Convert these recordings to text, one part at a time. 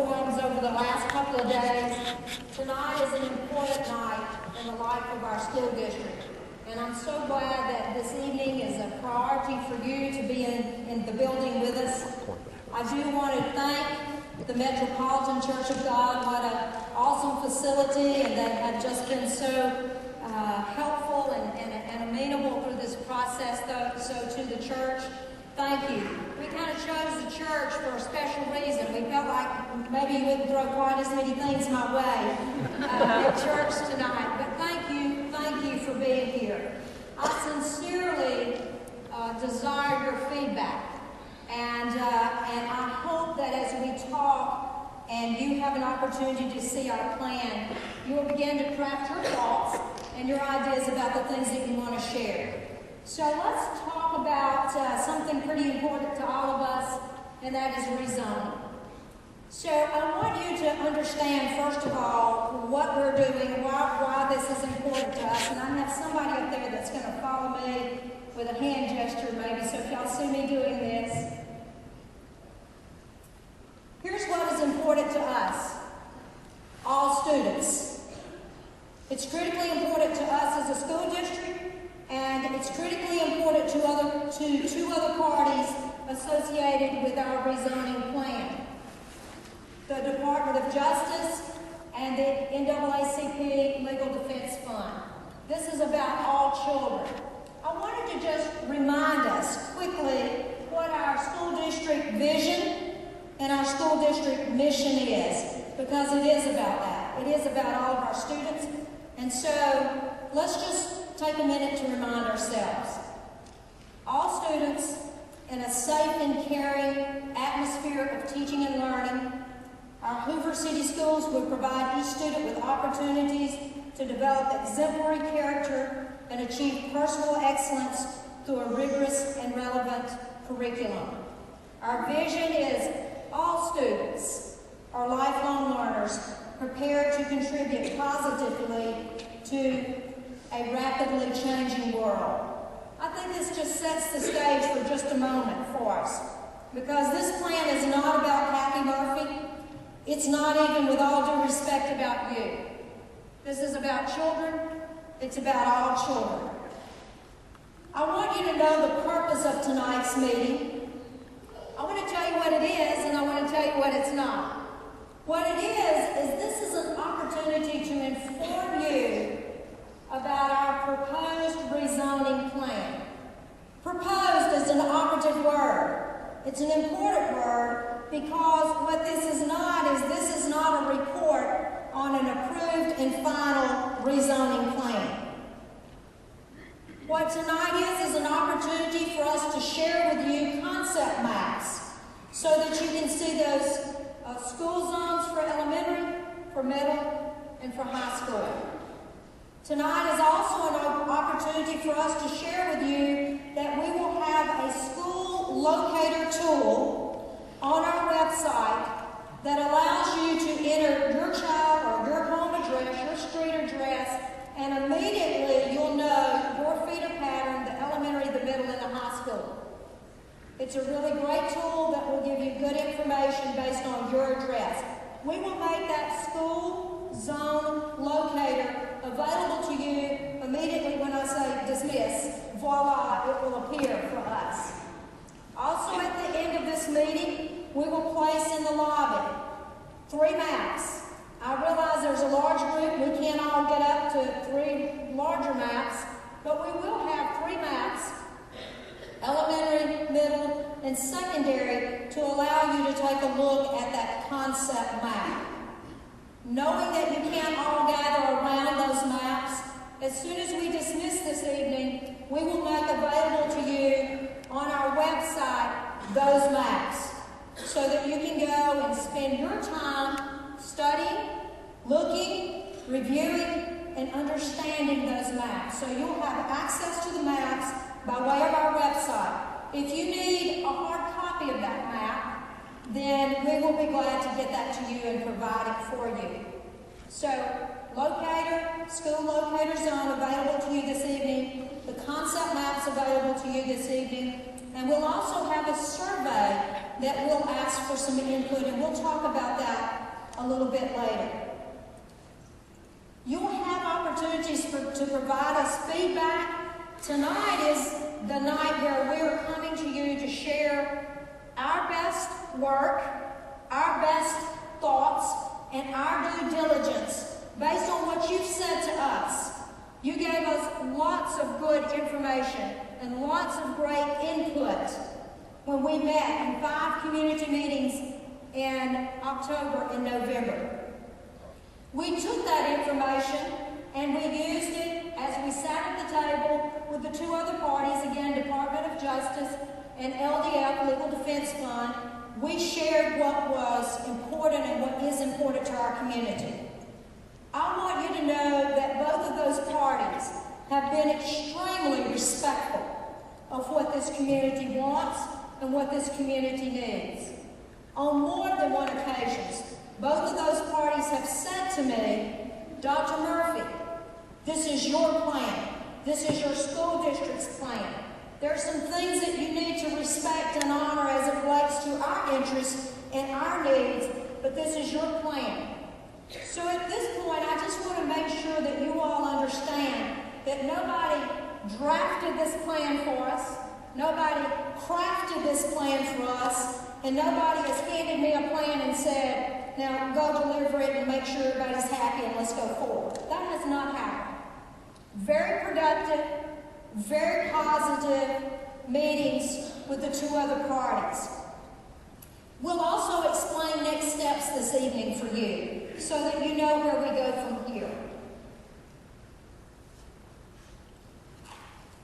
forums over the last couple of days, tonight is an important night in the life of our school district. And I'm so glad that this evening is a priority for you to be in the building with us. I do want to thank the Metropolitan Church of God. What an awesome facility, and they have just been so helpful and amenable through this process, so to the church. Thank you. We kind of chose the church for a special reason. We felt like maybe you wouldn't throw quite as many things my way at church tonight. But thank you for being here. I sincerely desire your feedback. And I hope that as we talk and you have an opportunity to see our plan, you will begin to craft your thoughts and your ideas about the things that you want to share. So let's talk about something pretty important to all of us, and that is rezoning. So I want you to understand, first of all, what we're doing, why this is important to us. And I have somebody up there that's going to follow me with a hand gesture maybe, so if y'all see me doing this. Here's what is important to us, all students. It's critically important to us as a school district, and it's critically important to two other parties associated with our rezoning plan. The Department of Justice and the NAACP Legal Defense Fund. This is about all children. I wanted to just remind us quickly what our school district vision and our school district mission is, because it is about that. It is about all of our students. And so let's just take a minute to remind ourselves. All students in a safe and caring atmosphere of teaching and learning. Our Hoover City Schools will provide each student with opportunities to develop exemplary character and achieve personal excellence through a rigorous and relevant curriculum. Our vision is all students are lifelong learners prepared to contribute positively to a rapidly changing world. I think this just sets the stage for just a moment for us, because this plan is not about Kathy Murphy. It's not even, with all due respect, about you. This is about children. It's about all children. I want you to know the purpose of tonight's meeting. I want to tell you what it is, and I want to tell you what it's not. What it is this is an opportunity to inform you about our proposed rezoning plan. Proposed is an operative word. It's an important word because what this is not a report on an approved and final rezoning plan. What tonight is an opportunity for us to share with you concept maps so that you can see those school zones for elementary, for middle, and for high school. Tonight is also an opportunity for us to share with you that we will have a school locator tool on our website that allows you to enter your child or your home address, your street address, and immediately you'll know your feeder pattern, the elementary, the middle, and the high school. It's a really great tool that will give you good information based on your address. We will make that school zone locator available to you immediately when I say dismiss. Voila, it will appear for us. Also, at the end of this meeting, we will place in the lobby 3 maps. I realize there's a large group. We can't all get up to 3 larger maps, but we will have 3 maps, elementary, middle, and secondary, to allow you to take a look at that concept map. Knowing that you can't all gather around those maps, as soon as we dismiss this evening, we will make available to you on our website those maps so that you can go and spend your time studying, looking, reviewing, and understanding those maps. So you'll have access to the maps by way of our website. If you need a hard copy of that map, then we will be glad to get that to you and provide it for you. So, locator, school locator zone available to you this evening, the concept maps available to you this evening, and we'll also have a survey that we'll ask for some input, and we'll talk about that a little bit later. You'll have opportunities to provide us feedback. Tonight is the night where we are coming to you to share our best work, our best thoughts, and our due diligence based on what you've said to us. You gave us lots of good information and lots of great input when we met in 5 community meetings in October and November. We took that information and we used it as we sat at the table with the 2 other parties, again, Department of Justice and LDF, Legal Defense Fund. We shared what was important and what is important to our community. I want you to know that both of those parties have been extremely respectful of what this community wants and what this community needs. On more than one occasion, both of those parties have said to me, Dr. Murphy, this is your plan. This is your school district's plan. There are some things that you need to respect and honor as it relates to our interests and our needs, but this is your plan. So at this point, I just want to make sure that you all understand that nobody drafted this plan for us, nobody crafted this plan for us, and nobody has handed me a plan and said, now go deliver it and make sure everybody's happy and let's go forward. That has not happened. Very productive, very positive meetings with the 2 other parties. We'll also explain next steps this evening for you so that you know where we go from here.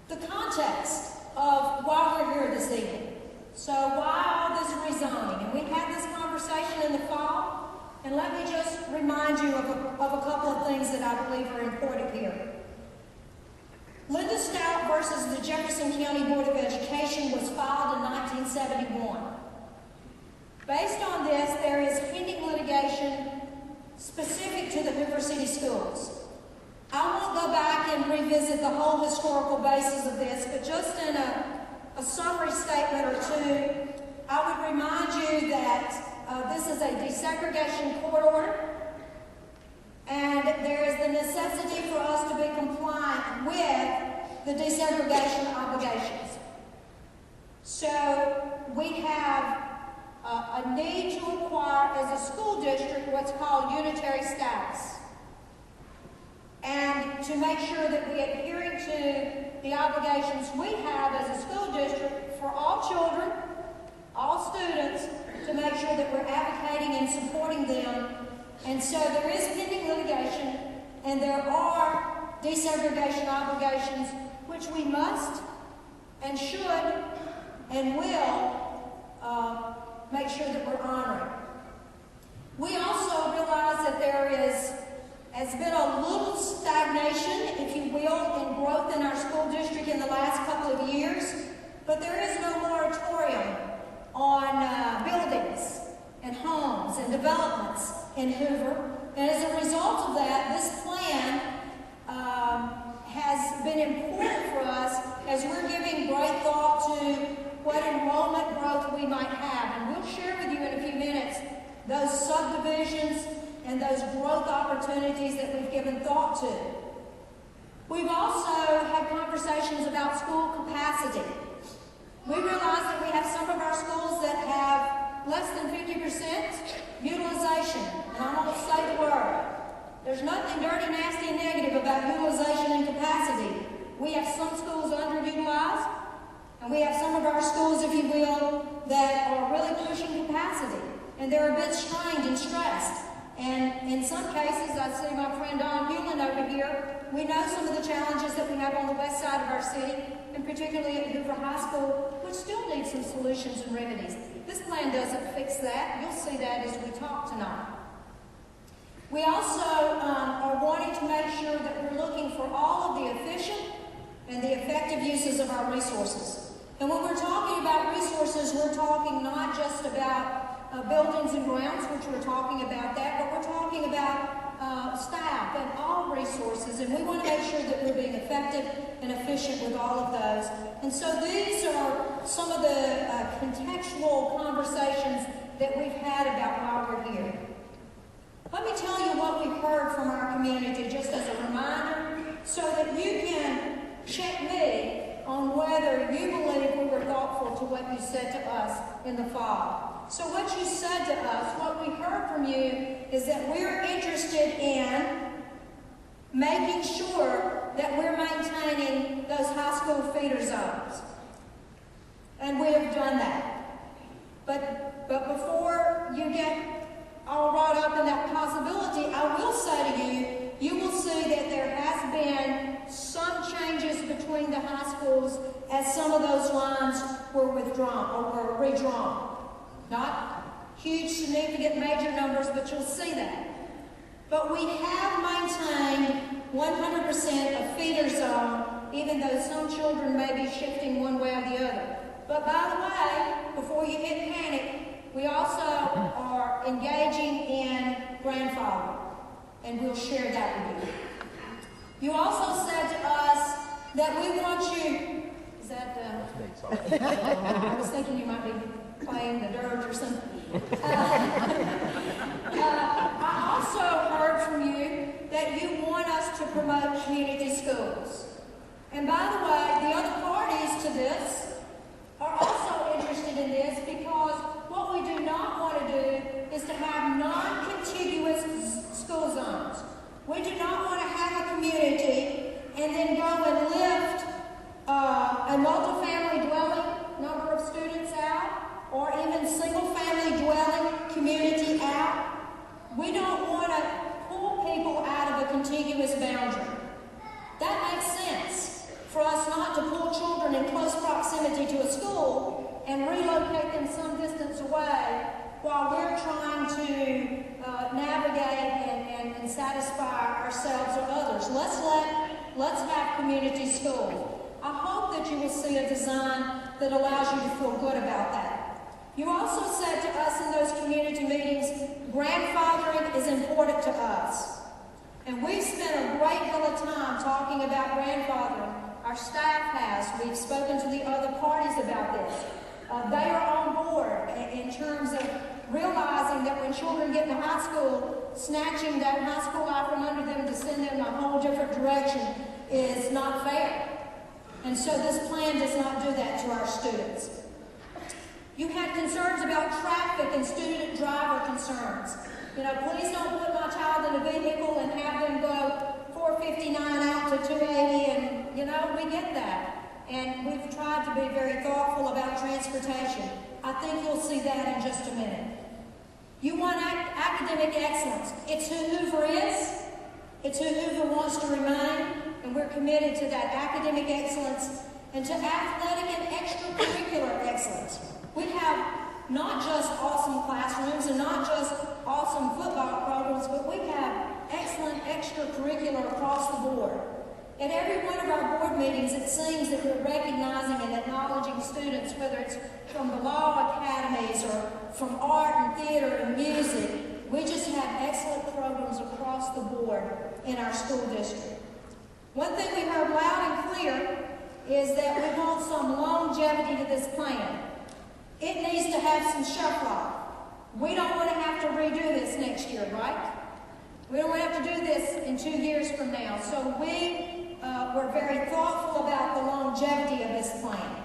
The context of why we're here this evening. So why all this rezoning? And we had this conversation in the fall, and let me just remind you of a couple of things that I believe are important here. Linda Stout versus the Jefferson County Board of Education was filed in 1971. Based on this, there is pending litigation specific to the Hoover City Schools. I won't go back and revisit the whole historical basis of this, but just in a summary statement or 2, I would remind you that this is a desegregation court order, and there is the necessity for us to be compliant with the desegregation obligations. So we have a need to acquire as a school district what's called unitary status. And to make sure that we are adhering to the obligations we have as a school district for all children, all students, to make sure that we're advocating and supporting them. And so there is pending litigation, and there are desegregation obligations which we must and should and will make sure that we're honoring. We also realize that there has been a little stagnation, if you will, in growth in our school district in the last couple of years, but there is no moratorium on buildings and homes and developments in Hoover. And as a result of that, this plan has been important for us as we're giving great thought to what enrollment growth we might have. And we'll share with you in a few minutes those subdivisions and those growth opportunities that we've given thought to. We've also had conversations about school capacity. We realize that we have some of our schools that have less than 50% utilization, and I won't say the word. There's nothing dirty, nasty, and negative about utilization and capacity. We have some schools underutilized, and we have some of our schools, if you will, that are really pushing capacity, and they're a bit strained and stressed. And in some cases, I see my friend Don Hewlin over here, we know some of the challenges that we have on the west side of our city, and particularly at Hoover High School, which still needs some solutions and remedies. This plan doesn't fix that. You'll see that as we talk tonight. We also are wanting to make sure that we're looking for all of the efficient and the effective uses of our resources. And when we're talking about resources, we're talking not just about buildings and grounds, which we're talking about that, but we're talking about staff and all resources, and we want to make sure that we're being effective and efficient with all of those. And so these are some of the contextual conversations that we've had about why we're here. Let me tell you what we've heard from our community, just as a reminder, so that you can check me on whether you believe we were thoughtful to what you said to us in the fall. So what you said to us, what we heard from you, is that we're interested in making sure that we're maintaining those high school feeder zones. And we have done that. But before you get all wrought up in that possibility, I will say to you, you will see that there has been some changes between the high schools as some of those lines were withdrawn or were redrawn. Not huge, significant, major numbers, but you'll see that. But we have maintained 100% of feeder zone, even though some children may be shifting one way or the other. But by the way, before you get panic, we also are engaging in grandfathering, and we'll share that with you. You also said to us that we want you, is that, I was thinking you might be playing the dirge or something. I also heard from you that you want us to promote community schools. And by the way, the other parties to this are also interested in this, because what we do not want to do is to have non-contiguous school zones. We do not want to have a community and then go and lift a multifamily dwelling number of students out, or even single-family dwelling community out. We don't want to pull people out of a contiguous boundary. That makes sense for us not to pull children in close proximity to a school and relocate them some distance away while we're trying to navigate and satisfy ourselves or others. Let's have community schools. I hope that you will see a design that allows you to feel good about that. You also said to us in those community meetings, grandfathering is important to us. And we've spent a great deal of time talking about grandfathering. Our staff has. We've spoken to the other parties about this. They are on board in terms of realizing that when children get to high school, snatching that high school out from under them to send them in a whole different direction is not fair. And so this plan does not do that to our students. You had concerns about traffic and student driver concerns. You know, please don't put my child in a vehicle and have them go 459 out to 280, and, you know, we get that. And we've tried to be very thoughtful about transportation. I think you'll see that in just a minute. You want academic excellence. It's who Hoover is. It's who Hoover wants to remain. And we're committed to that academic excellence and to athletic and extracurricular excellence. We have not just awesome classrooms and not just awesome football programs, but we have excellent extracurricular across the board. At every one of our board meetings, it seems that we're recognizing and acknowledging students, whether it's from the law academies or from art and theater and music. We just have excellent programs across the board in our school district. One thing we heard loud and clear is that we want some longevity to this plan. It needs to have some shelf life. We don't want to have to redo this next year, right? We don't want to have to do this in 2 years from now. So we're very thoughtful about the longevity of this plan.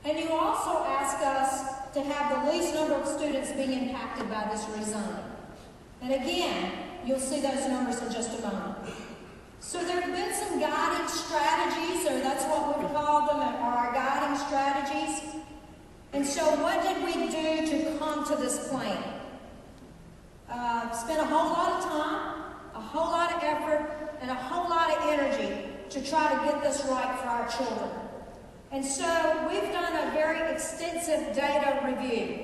And you also ask us to have the least number of students being impacted by this rezoning. And again, you'll see those numbers in just a moment. So there have been some guiding strategies, or that's what we've called them, are our guiding strategies. And so what did we do to come to this plan? Spent a whole lot of time, a whole lot of effort, and a whole lot of energy to try to get this right for our children. And so we've done a very extensive data review.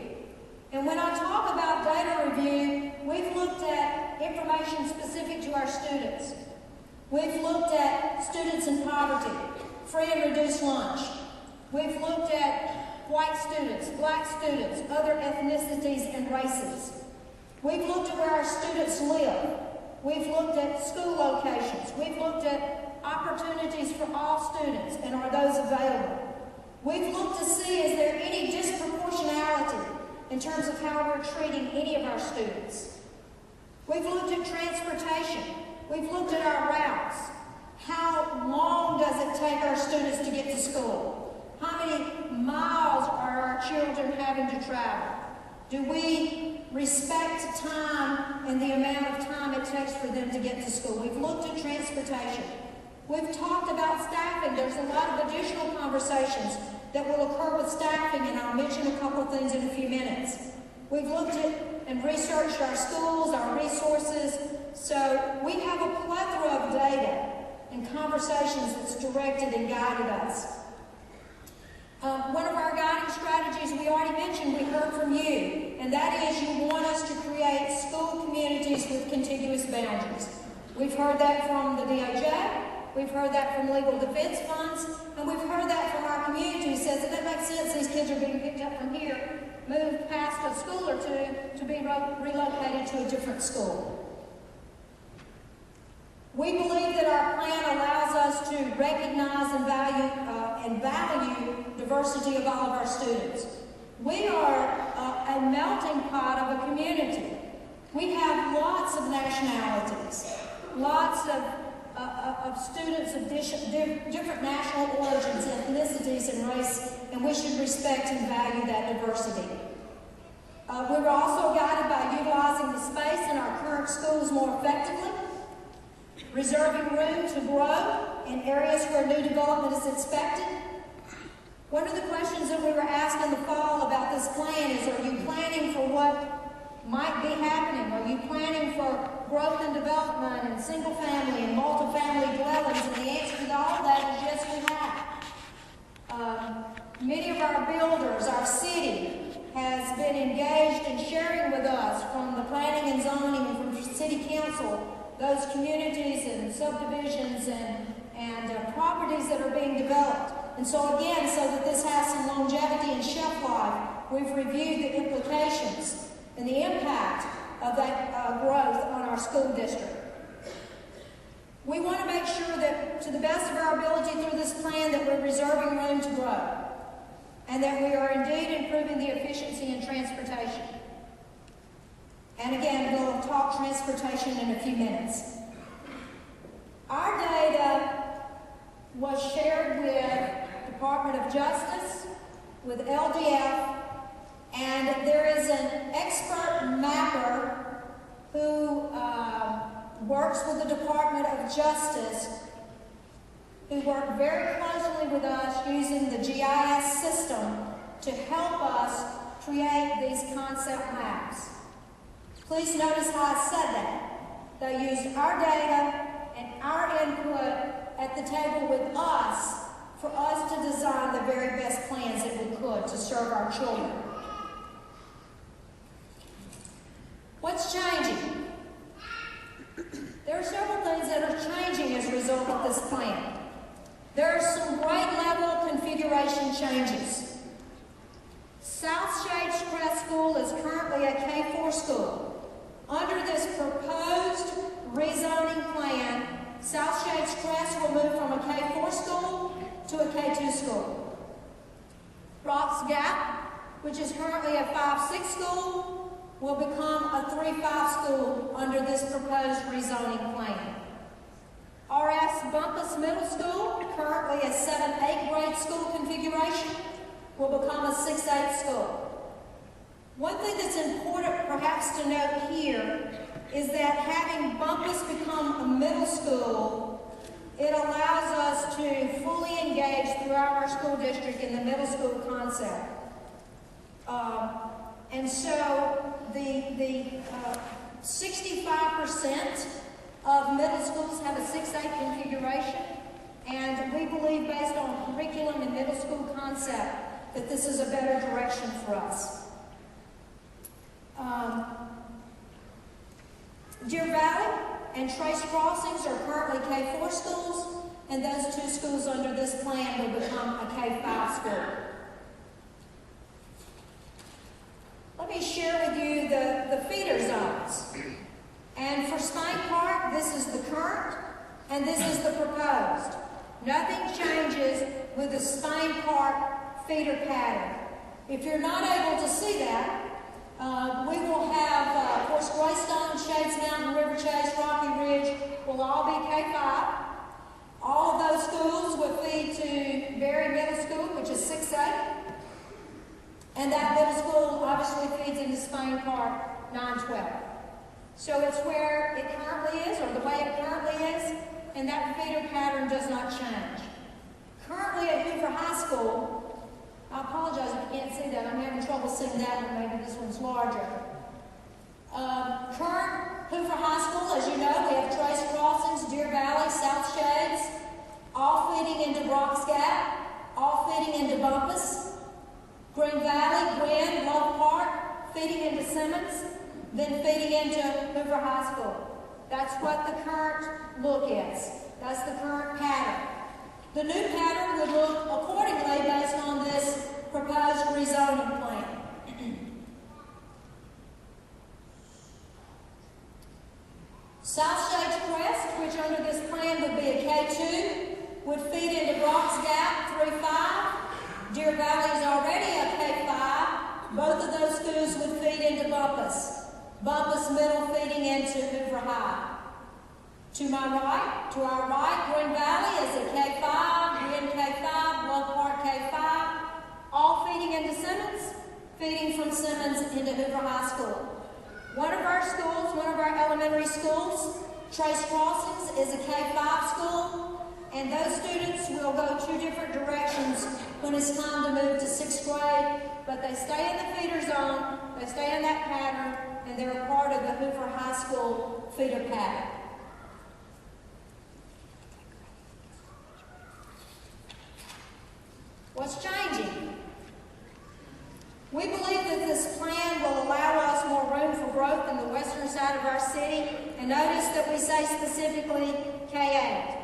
And when I talk about data review, we've looked at information specific to our students. We've looked at students in poverty, free and reduced lunch. We've looked at white students, black students, other ethnicities and races. We've looked at where our students live. We've looked at school locations. We've looked at opportunities for all students, and are those available? We've looked to see, is there any disproportionality in terms of how we're treating any of our students? We've looked at transportation. We've looked at our routes. How long does it take our students to get to school? How many miles are our children having to travel? Do we respect time and the amount of time it takes for them to get to school? We've looked at transportation. We've talked about staffing. There's a lot of additional conversations that will occur with staffing, and I'll mention a couple of things in a few minutes. We've looked at and researched our schools, our resources, so we have a plethora of data and conversations that's directed and guided us. One of our guiding strategies we already mentioned, we heard from you, and that is you want us to create school communities with contiguous boundaries. We've heard that from the DOJ, we've heard that from legal defense funds, and we've heard that from our community who says that it makes sense these kids are being picked up from here, moved past a school or two to be relocated to a different school. We believe that our plan allows us to recognize and value diversity of all of our students. We are a melting pot of a community. We have lots of nationalities, lots of students of different national origins, ethnicities, and race, and we should respect and value that diversity. We were also guided by utilizing the space in our current schools more effectively, reserving room to grow in areas where new development is expected. One of the questions that we were asked in the fall about this plan is, are you planning for what might be happening? Are you planning for growth and development and single family and multifamily dwellings? And the answer to all of that is yes, we have. Many of our builders, our city, has been engaged in sharing with us from the planning and zoning and from city council those communities and subdivisions and properties that are being developed. And so again, so that this has some longevity and shelf life, we've reviewed the implications and the impact of that growth on our school district. We want to make sure that, to the best of our ability through this plan, that we're reserving room to grow and that we are indeed improving the efficiency in transportation. And again, we'll talk transportation in a few minutes. Our data was shared with Department of Justice, with LDF, and there is an expert mapper who works with the Department of Justice, who worked very closely with us using the GIS system to help us create these concept maps. Please notice how I said that. They used our data and our input at the table with us for us to design the very best plans that we could to serve our children. What's changing? There are several things that are changing as a result of this plan. There are some grade level configuration changes. South Shades Crest School is currently a K-4 school. Under this proposed rezoning plan, South Shades Crest will move from a K-4 school to a K-2 school. Rocks Gap, which is currently a 5-6 school, will become a 3-5 school under this proposed rezoning plan. R.S. Bumpus Middle School, currently a 7-8 grade school configuration, will become a 6-8 school. One thing that's important perhaps to note here is that having Bumpus become a middle school, it allows us to fully engage throughout our school district in the middle school concept. And so the 65% of middle schools have a 6-8 configuration, and we believe, based on curriculum and middle school concept, that this is a better direction for us. Deer Valley and Trace Crossings are currently K-4 schools, and those two schools under this plan will become a K-5 school. Let me share with you the feeder zones. And for Spain Park, this is the current, and this is the proposed. Nothing changes with the Spain Park feeder pattern. If you're not able to see that, we will have, of course, Greystone, Shades Mountain, River Chase, Rocky Ridge will all be K-5. All of those schools will feed to Berry Middle School, which is 6A. And that middle school obviously feeds into Spain Park 912. So it's where it currently is, or the way it currently is, and that feeder pattern does not change. Currently at Hoover High School, I apologize if you can't see that. I'm having trouble seeing that one. Maybe this one's larger. Current Hoover High School, as you know, we have Trace Crossings, Deer Valley, South Shades, all feeding into Brock's Gap, all feeding into Bumpus, Green Valley, Gwynn, Love Park, feeding into Simmons, then feeding into Hoover High School. That's what the current look is. That's the current pattern. The new pattern would look accordingly based on this proposed rezoning plan. South Shades Crest, which under this plan would be a K2, would feed into Brock's Gap 3-5. Deer Valley is already a K5. Both of those schools would feed into Bumpus. Bumpus Middle feeding into Hoover High. To my right, to our right, Green Valley is a K5, Gwynn K5, Love Park K5, all feeding into Simmons, feeding from Simmons into Hoover High School. One of our schools, one of our elementary schools, Trace Crossings, is a K5 school, and those students will go two different directions when it's time to move to 6th grade, but they stay in the feeder zone, they stay in that pattern, and they're a part of the Hoover High School feeder pattern. What's changing? We believe that this plan will allow us more room for growth in the western side of our city, and notice that we say specifically K-8.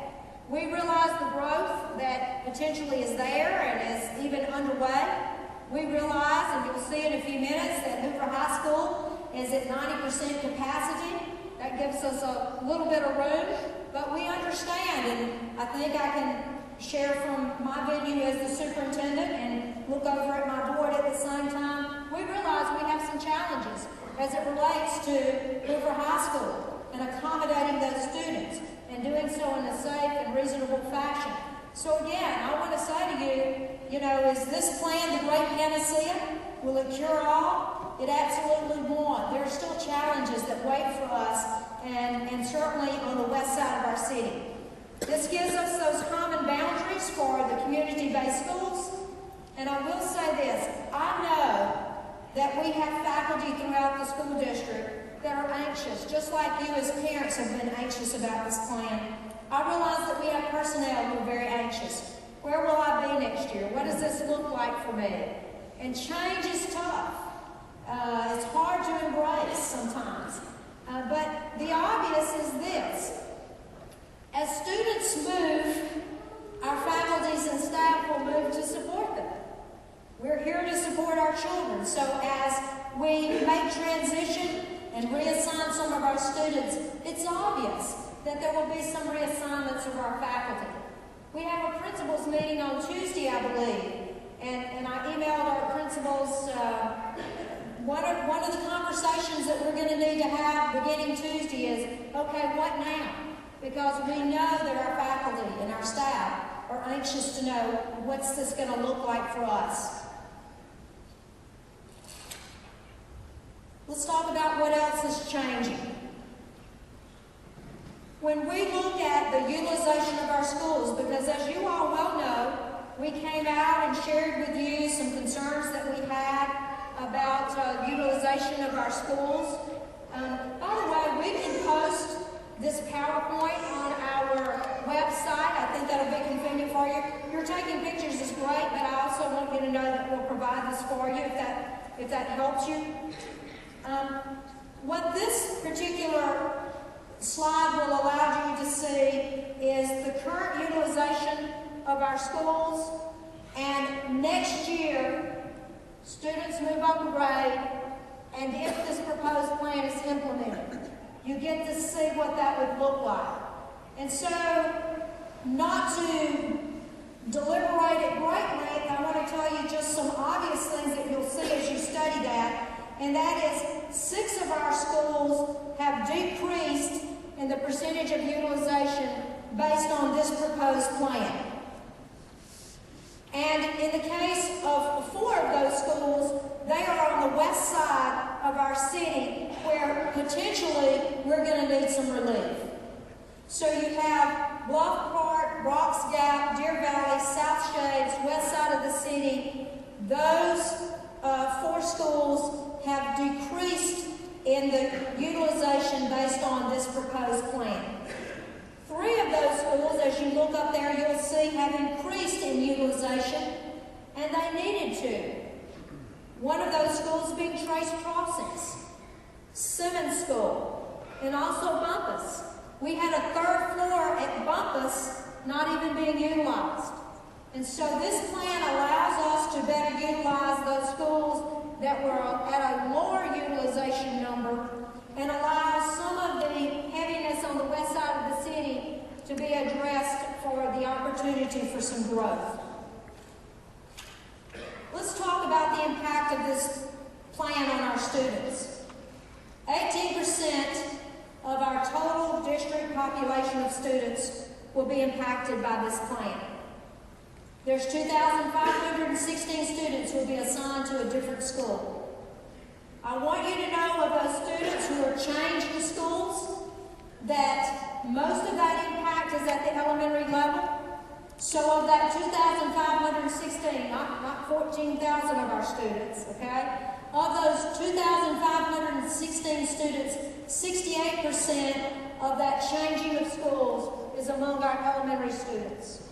We realize the growth that potentially is there and is even underway. We realize, and you'll see in a few minutes, that Hoover High School is at 90% capacity. That gives us a little bit of room, but we understand, and I think I can share from my venue as the superintendent and look over at my board at the same time. We realize we have some challenges as it relates to Hoover High School and accommodating those students and doing so in a safe and reasonable fashion. So again, I want to say to you, is this plan the great panacea? Will it cure all? It absolutely won't. There are still challenges that wait for us and certainly on the west side of our city. This gives us those common boundaries for the community-based schools. And I will say this, I know that we have faculty throughout the school district that are anxious, just like you as parents have been anxious about this plan. I realize that we have personnel who are very anxious. Where will I be next year? What does this look like for me? And change is tough. It's hard to embrace sometimes. But the obvious is this. As students move, our faculties and staff will move to support them. We're here to support our children. So as we make transition and reassign some of our students, it's obvious that there will be some reassignments of our faculty. We have a principals meeting on Tuesday, I believe, and I emailed our principals. One of the conversations that we're going to need to have beginning Tuesday is, okay, what now? Because we know that our faculty and our staff are anxious to know what's this going to look like for us. Let's talk about what else is changing. When we look at the utilization of our schools, because as you all well know, we came out and shared with you some concerns that we had about utilization of our schools. By the way, we can post this PowerPoint on our website. I think that'll be convenient for you. You're taking pictures is great, but I also want you to know that we'll provide this for you if that helps you. What this particular slide will allow you to see is the current utilization of our schools, and next year students move up a grade, and if this proposed plan is implemented, you get to see what that would look like. And so, not to deliberate at great length I want to tell you just some obvious things that you'll see as you study that, and that is 6 of our schools have decreased in the percentage of utilization based on this proposed plan. And in the case of 4 of those schools, they are on the west side of our city where potentially we're going to need some relief. So you have Bluff Park, Brock's Gap, Deer Valley, South Shades, west side of the city. Those 4 schools have decreased in the utilization based on this proposed plan. 3 of those schools, as you look up there, you'll see have increased in utilization, and they needed to. One of those schools being Trace Crossings, Simmons School, and also Bumpus. We had a 3rd floor at Bumpus not even being utilized. And so this plan allows us to better utilize those schools that were at a lower utilization number and allow some of the heaviness on the west side of the city to be addressed for the opportunity for some growth. Let's talk about the impact of this plan on our students. 18% of our total district population of students will be impacted by this plan. There's 2,516 students who will be assigned to a different school. I want you to know of those students who are changed to schools that most of that impact is at the elementary level. So of that 2,516, not 14,000 of our students, okay? Of those 2,516 students, 68% of that changing of schools is among our elementary students.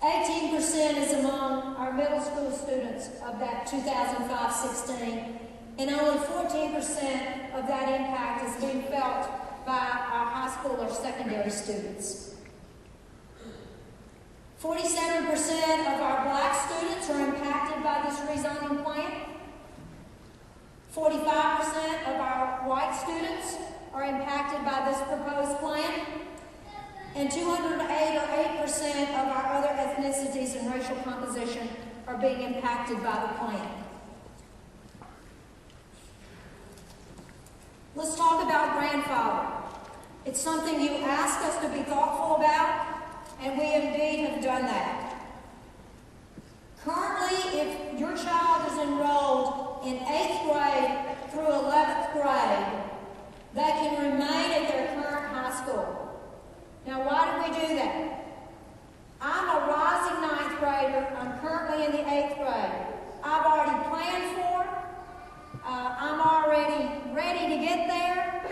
18% is among our middle school students of that 2,516, and only 14% of that impact is being felt by our high school or secondary students. 47% of our black students are impacted by this rezoning plan. 45% of our white students are impacted by this proposed plan. And 208 or 8% of our other ethnicities and racial composition are being impacted by the plan. Let's talk about grandfather. It's something you ask us to be thoughtful about, and we indeed have done that. Currently, if your child is enrolled in 8th grade through 11th grade, they can remain at their current high school. Now, why do we do that? I'm a rising 9th grader. I'm currently in the 8th grade. I've already planned for it. I'm already ready to get there.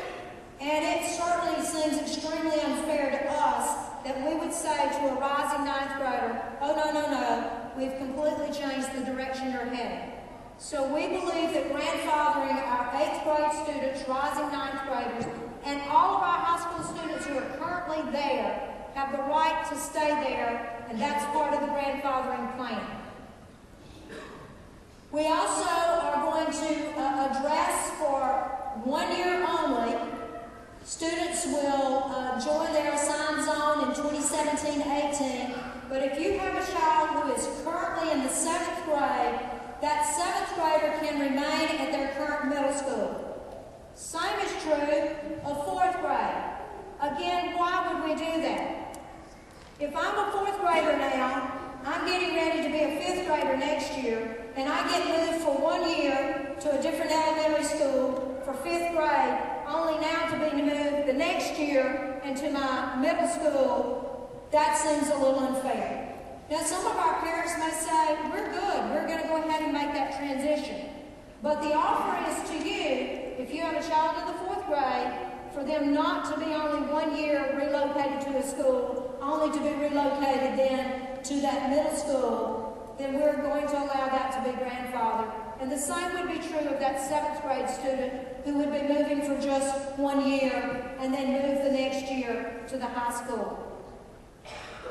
And it certainly seems extremely unfair to us that we would say to a rising 9th grader, oh, no, we've completely changed the direction you're heading. So we believe that grandfathering our 8th grade students, rising 9th graders, and all of our high school students who are currently there have the right to stay there, and that's part of the grandfathering plan. We also are going to address for 1 year only. Students will join their assigned zone in 2017-18, but if you have a child who is currently in the 7th grade, that 7th grader can remain at their current middle school. Same is true of 4th grade. Again, why would we do that? If I'm a 4th grader now, I'm getting ready to be a 5th grader next year, and I get moved for 1 year to a different elementary school for 5th grade, only now to be moved the next year into my middle school. That seems a little unfair. Now, some of our parents may say, we're good, we're going to go ahead and make that transition. But the offer is to you, if you have a child in the 4th grade, for them not to be only 1 year relocated to a school, only to be relocated then to that middle school, then we're going to allow that to be grandfathered. And the same would be true of that 7th grade student who would be moving for just 1 year and then move the next year to the high school.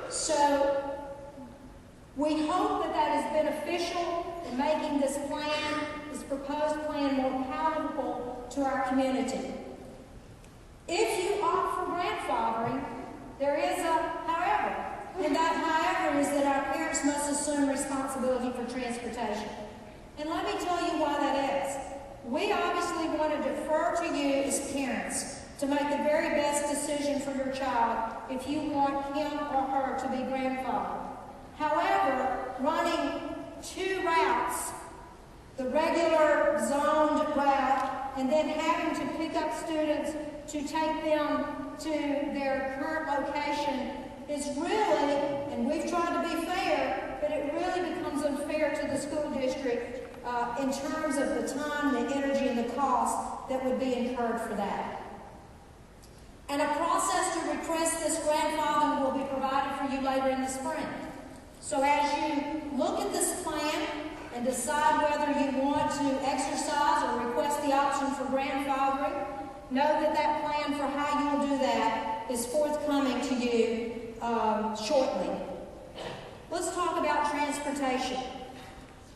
So we hope that that is beneficial in making this plan, this proposed plan, more palatable to our community. If you opt for grandfathering, there is a however. And that, however, is that our parents must assume responsibility for transportation. And let me tell you why that is. We obviously want to defer to you as parents to make the very best decision for your child if you want him or her to be grandfathered. However, running two routes, the regular zoned route, and then having to pick up students to take them to their current location is really, and we've tried to be fair, but it really becomes unfair to the school district in terms of the time, the energy, and the cost that would be incurred for that. And a process to request this grandfathering will be provided for you later in the spring. So as you look at this plan and decide whether you want to exercise or request the option for grandfathering, know that that plan for how you'll do that is forthcoming to you shortly. Let's talk about transportation.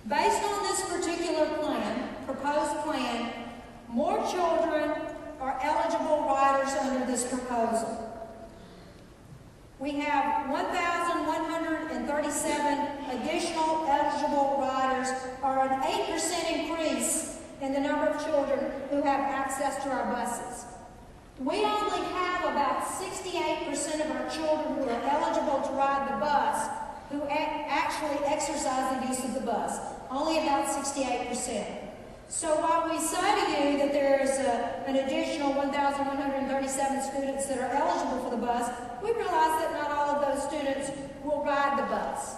Based on this particular plan, proposed plan, more children are eligible riders under this proposal. We have 1,137 additional eligible riders, or an 8% increase in the number of children who have access to our buses. We only have about 68% of our children who are eligible to ride the bus who actually exercise the use of the bus. Only about 68%. So while we say to you that there's an additional 1,137 students that are eligible for the bus, we realize that not all of those students will ride the bus.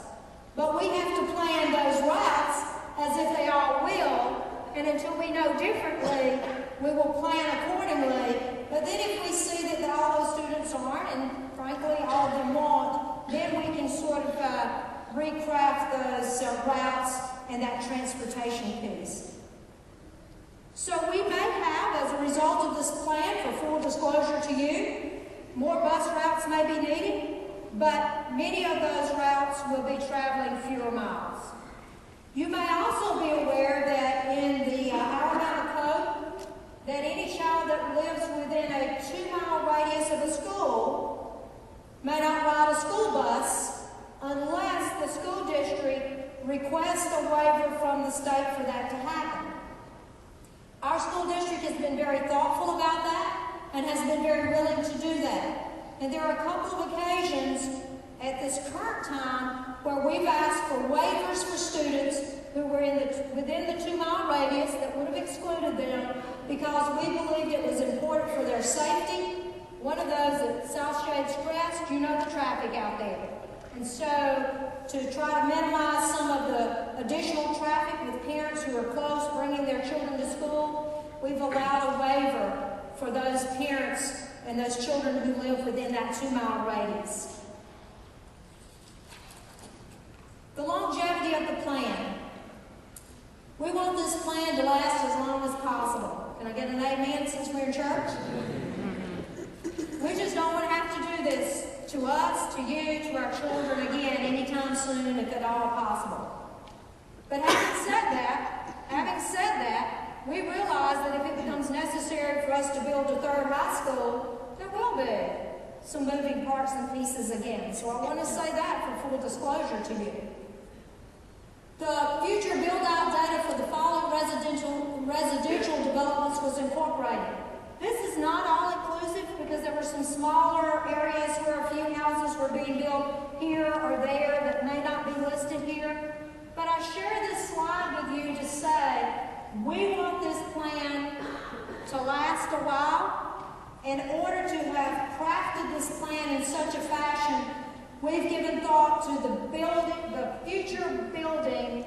But we have to plan those routes as if they all will, and until we know differently, we will plan accordingly. But then if we see that all those students aren't, and frankly all of them won't, then we can sort of recraft those routes and that transportation piece. So we may have, as a result of this plan, for full disclosure to you, more bus routes may be needed, but many of those routes will be traveling fewer miles. You may also be aware that in the Alabama Code, that any child that lives within a 2-mile radius of a school may not ride a school bus unless the school district requests a waiver from the state for that to happen. Our school district has been very thoughtful about that and has been very willing to do that. And there are a couple of occasions at this current time where we've asked for waivers for students who were within the 2-mile radius that would have excluded them because we believed it was important for their safety. One of those at South Shades Crest, you know the traffic out there. And so to try to minimize some of the additional traffic with parents who are close bringing their children to school, we've allowed a waiver for those parents and those children who live within that 2-mile radius. The longevity of the plan. We want this plan to last as long as possible. Can I get an amen since we're in church? We just don't want to have to do this to us, to you, to our children again anytime soon, if at all possible. But having said that, we realize that if it becomes necessary for us to build a 3rd high school, there will be some moving parts and pieces again. So I want to say that for full disclosure to you. The future build-out data for the following residential developments was incorporated. This is not all-inclusive because there were some smaller areas where a few houses were being built here or there that may not be listed here. But I share this slide with you to say we want this plan to last a while. In order to have crafted this plan in such a fashion, we've given thought to the future building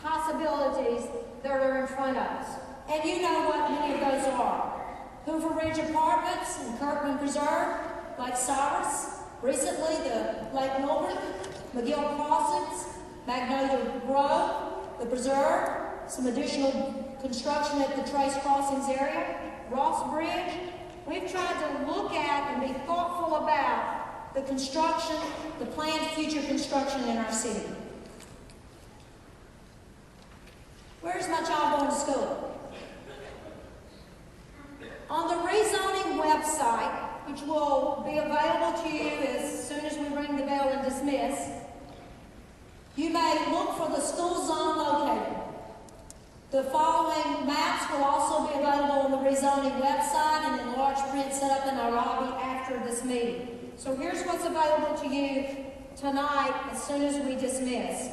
possibilities that are in front of us. And you know what many of those are. Hoover Ridge Apartments in Kirkman Preserve, Lake Cyrus, recently the Lake Milburn, McGill Crossings, Magnolia Grove, the Preserve, some additional construction at the Trace Crossings area, Ross Bridge. We've tried to look at and be thoughtful about the construction, the planned future construction in our city. Where's my child going to school? On the Rezoning website, which will be available to you as soon as we ring the bell in dismiss, you may look for the school zone locator. The following maps will also be available on the rezoning website and in large print set up in our lobby after this meeting. So here's what's available to you tonight as soon as we dismiss.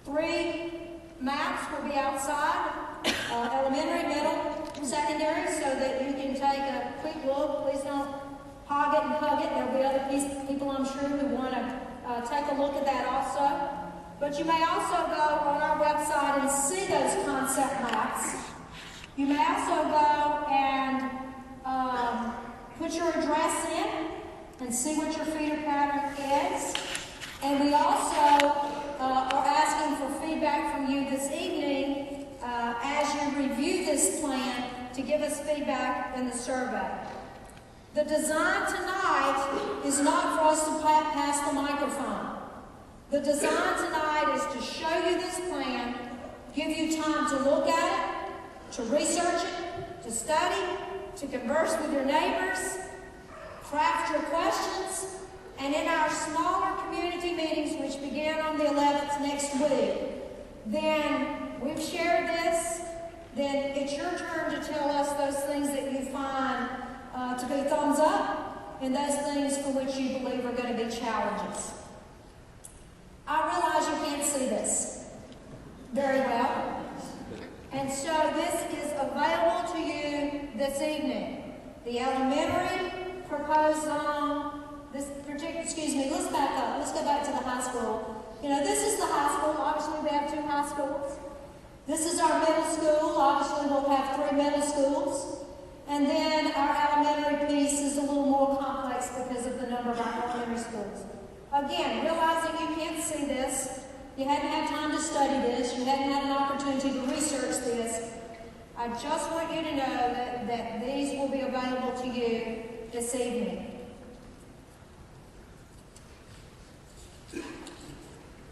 3 maps will be outside, elementary, middle, secondary, so that you can take a quick look. Please don't hog it and hug it. There'll be other people, I'm sure, who want to take a look at that also. But you may also go on our website and see those concept maps. You may also go and put your address in and see what your feeder pattern is. And we also are asking for feedback from you this evening as you review this plan to give us feedback in the survey. The design tonight is not for us to pass the microphone. The design tonight is to show you this plan, give you time to look at it, to research it, to study, to converse with your neighbors, craft your questions, and in our smaller community meetings, which begin on the 11th next week, then we've shared this, then it's your turn to tell us those things that you find to be thumbs up and those things for which you believe are going to be challenges. I realize you can't see this very well, and so this is available to you this evening. The elementary proposed zone, let's back up. Let's go back to the high school. You know, this is the high school. Obviously, we have 2 high schools. This is our middle school. Obviously, we'll have 3 middle schools. And then our elementary piece is a little more complex because of the number of our elementary schools. Again, realizing you can't see this, you hadn't had time to study this, you hadn't had an opportunity to research this, I just want you to know that these will be available to you this evening.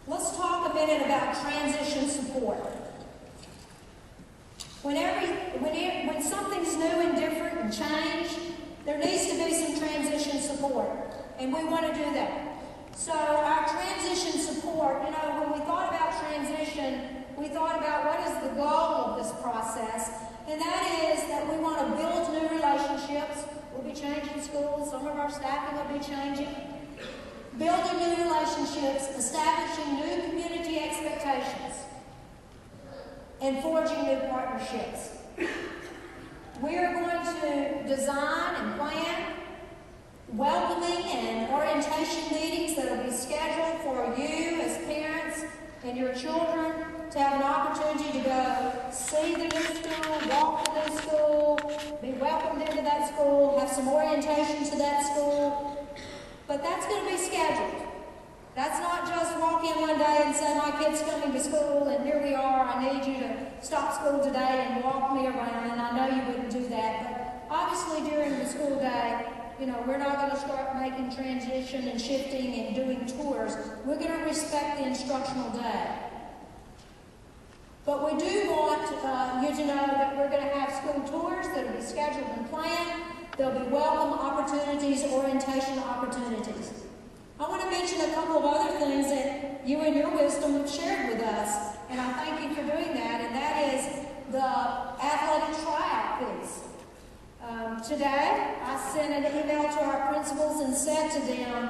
Let's talk a minute about transition support. When something's new and different and changed, there needs to be some transition support, and we want to do that. So our transition support, you know, when we thought about transition, we thought about what is the goal of this process, and that is that we want to build new relationships. We'll be changing schools, some of our staffing will be changing. Building new relationships, establishing new community expectations, and forging new partnerships. We are going to design and plan welcoming and orientation meetings that will be scheduled for you as parents and your children to have an opportunity to go see the new school, walk to the new school, be welcomed into that school, have some orientation to that school. But that's going to be scheduled. That's not just walk in one day and say, my kid's coming to school and here we are, I need you to stop school today and walk me around, and I know you wouldn't do that. But obviously during the school day, you know, we're not going to start making transition and shifting and doing tours. We're going to respect the instructional day. But we do want you to know that we're going to have school tours that will be scheduled and planned. There'll be welcome opportunities, orientation opportunities. I want to mention a couple of other things that you in your wisdom have shared with us, and I thank you for doing that, and that is the athletic tryout piece. Today, I sent an email to our principals and said to them,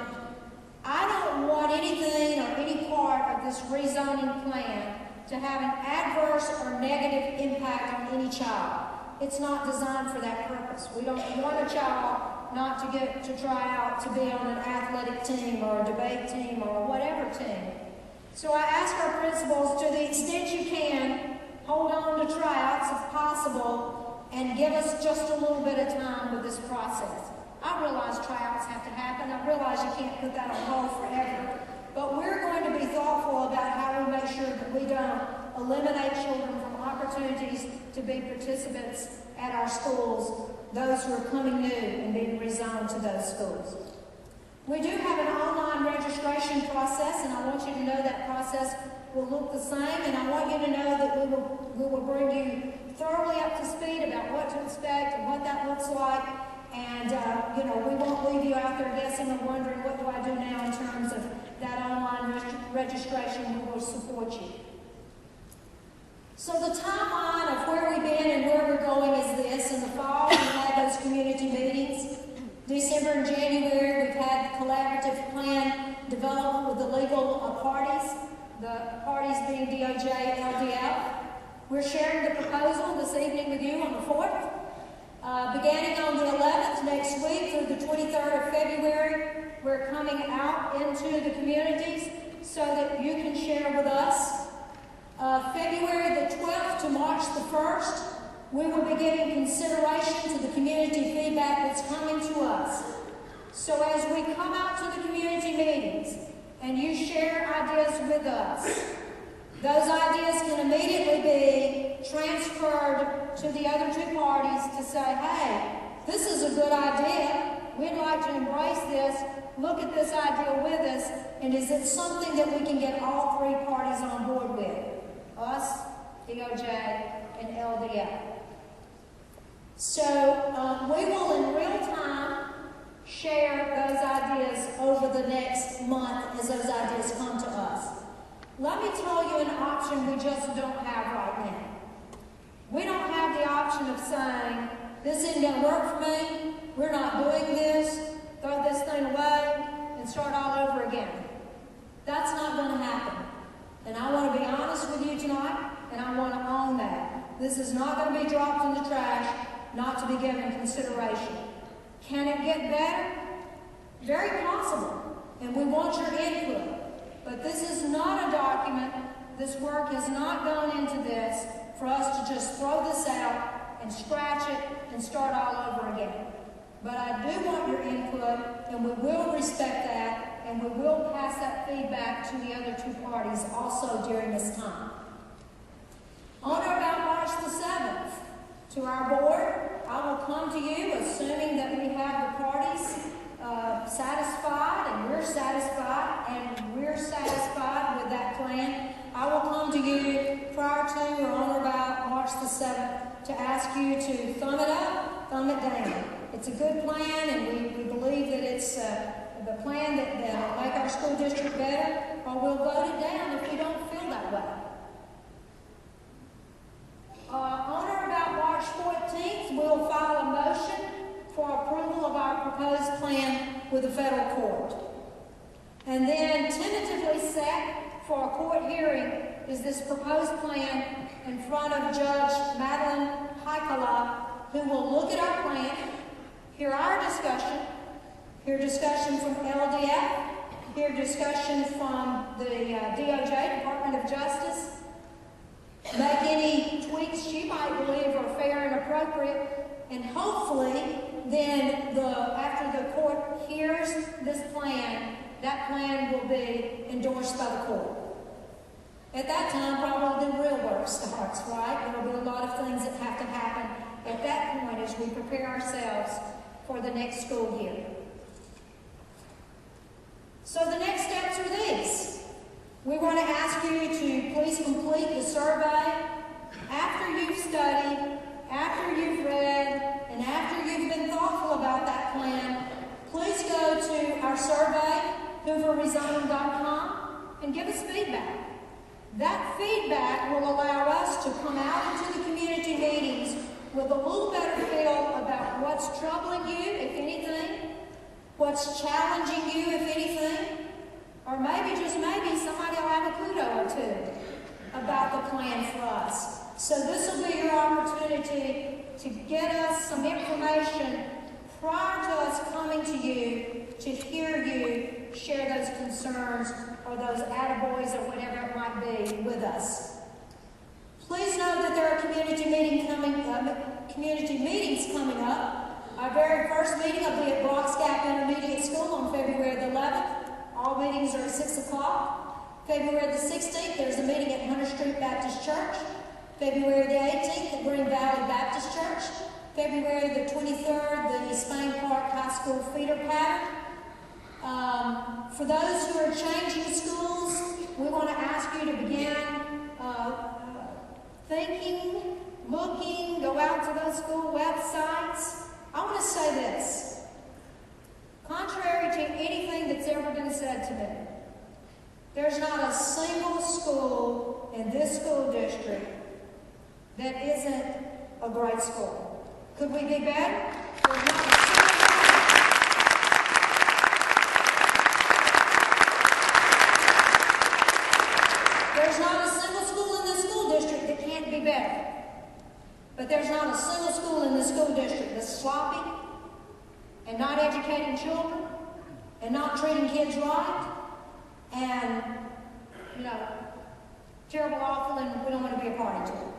I don't want anything or any part of this rezoning plan to have an adverse or negative impact on any child. It's not designed for that purpose. We don't want a child not to get to try out to be on an athletic team or a debate team or whatever team. So I ask our principals, to the extent you can, hold on to tryouts if possible and give us just a little bit of time with this process. I realize tryouts have to happen. I realize you can't put that on hold forever. But we're going to be thoughtful about how we make sure that we don't eliminate children from opportunities to be participants at our schools, those who are coming new and being rezoned to those schools. We do have an online registration process, and I want you to know that process will look the same, and I want you to know that we will bring you thoroughly up to speed about what to expect and what that looks like, And, we won't leave you out there guessing and wondering what do I do now in terms of that online registration. We will support you. So the timeline of where we've been and where we're going is this. In the fall, we had those community meetings. December and January, we've had collaborative plan development with the legal parties, the parties being DOJ and LDF. We're sharing the proposal this evening with you on the 4th. Beginning on the 11th next week through the 23rd of February, we're coming out into the communities so that you can share with us. February the 12th to March the 1st, we will be giving consideration to the community feedback that's coming to us. So as we come out to the community meetings and you share ideas with us, those ideas can immediately be transferred to the other two parties to say, hey, this is a good idea. We'd like to embrace this. Look at this idea with us. And is it something that we can get all three parties on board with? Us, DOJ, and LDF. So we will in real time share those ideas over the next month as those ideas come to us. Let me tell you an option we just don't have right now. We don't have the option of saying, this isn't going to work for me, we're not doing this, throw this thing away, and start all over again. That's not going to happen. And I want to be honest with you tonight, and I want to own that. This is not going to be dropped in the trash, not to be given consideration. Can it get better? Very possible. And we want your input. But this is not a document, this work has not gone into this for us to just throw this out and scratch it and start all over again. But I do want your input, and we will respect that, and we will pass that feedback to the other two parties also during this time. On or about March the 7th, to our board, I will come to you, assuming that we have the parties satisfied, and we're satisfied with that plan. I will come to you prior to or on or about March the 7th to ask you to thumb it up, thumb it down. It's a good plan, and we believe that it's the plan that will make our school district better, or we'll vote it down if we don't feel that way. On or about March 14th, we'll file a motion for approval of our proposed plan with the federal court. And then tentatively set for a court hearing is this proposed plan in front of Judge Madeline Haikala, who will look at our plan, hear our discussion, hear discussion from LDF, hear discussion from the DOJ, Department of Justice, make any tweaks she might believe are fair and appropriate, and hopefully then after the court hears this plan, that plan will be endorsed by the court. At that time, probably the real work starts, right? There will be a lot of things that have to happen at that point as we prepare ourselves for the next school year. So the next steps are these. We want to ask you to please complete the survey after you've studied, after you've read, and after you've been thoughtful about that plan. Please go to our survey, HooverRezoning.com, and give us feedback. That feedback will allow us to come out into the community meetings with a little better feel about what's troubling you, if anything, what's challenging you, if anything, or maybe, just maybe, somebody will have a kudo or two about the plan for us. So this will be your opportunity to get us some information prior to us coming to you to hear you share those concerns or those attaboys or whatever it might be with us. Please know that there are community meetings coming up. Our very first meeting will be at Brock's Gap Intermediate School on February the 11th. All meetings are at 6 o'clock. February the 16th, there's a meeting at Hunter Street Baptist Church. February the 18th at Green Valley Baptist Church. February the 23rd, the Spain Park High School feeder pattern. For those who are changing schools, we want to ask you to begin thinking, looking, go out to those school websites. I want to say this. Contrary to anything that's ever been said to me, there's not a single school in this school district that isn't a great school. Could we be better? There's not a single school in this school district that can't be better. But there's not a single school in this school district that's sloppy and not educating children and not treating kids right and, terrible, awful, and we don't want to be a party to it.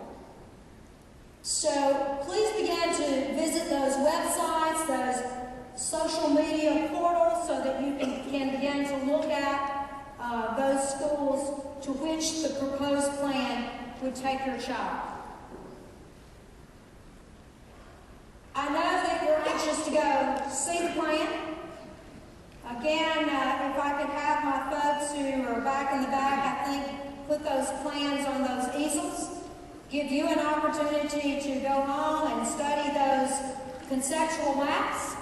So please begin to visit those websites, those social media portals, so that you can begin to look at those schools to which the proposed plan would take your child. I know that you're anxious to go see the plan. Again, if I could have my folks who are back in the back, I think, put those plans on those easels, give you an opportunity to go home and study those conceptual maps,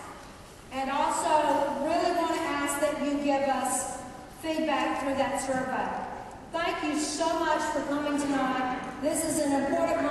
and also really want to ask that you give us feedback through that survey. Thank you so much for coming tonight. This is an important